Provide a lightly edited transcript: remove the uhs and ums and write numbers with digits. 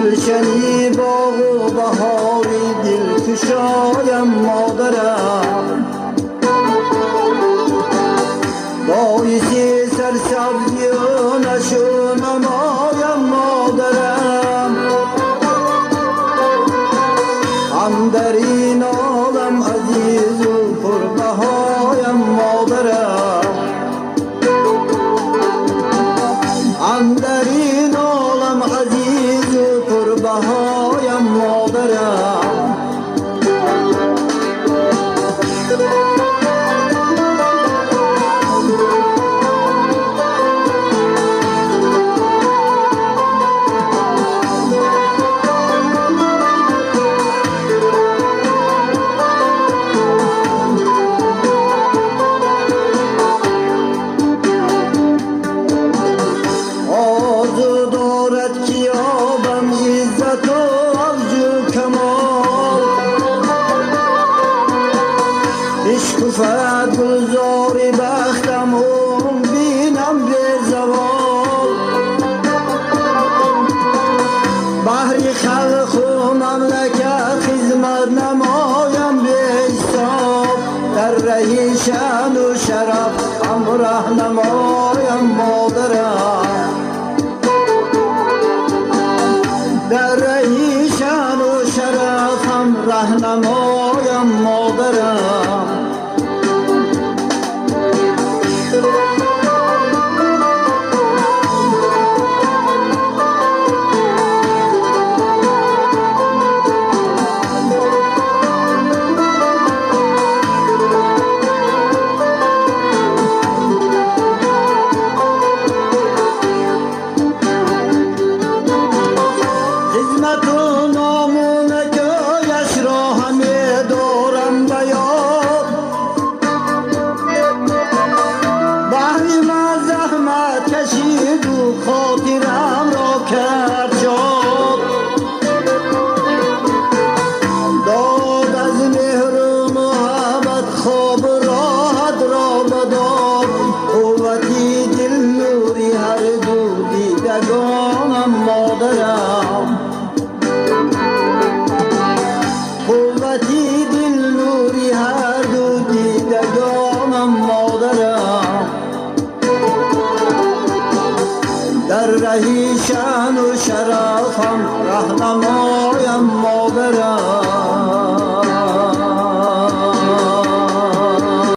گلشنی باغ و بهاری دلکشایم مادرم، باعث سرسبزی و نشو نمایم مادرم. هم در این عالم عزیز و پربهایم مادرم، هم در این عالم عزیز و پربهایم مادرم. اشکوفت گلزاری بختم اون بینم به زوال، بحری خلق و مملکت خدمت نمایم به حساب، در رهی شأن و شرف هم رهنمایم مادرم، در رهی شأن و شرف هم رهنمایم مادرم. خاطرم را کرد شاد، داد از مهر و محبت خواب راحت را بداد، قوتی دل نوری هر دو دیدگانم مادرم، قوتی دل نوری هر دو دیدگانم مادرم، در رهی شأن و شرفم رهنمایم مادرم.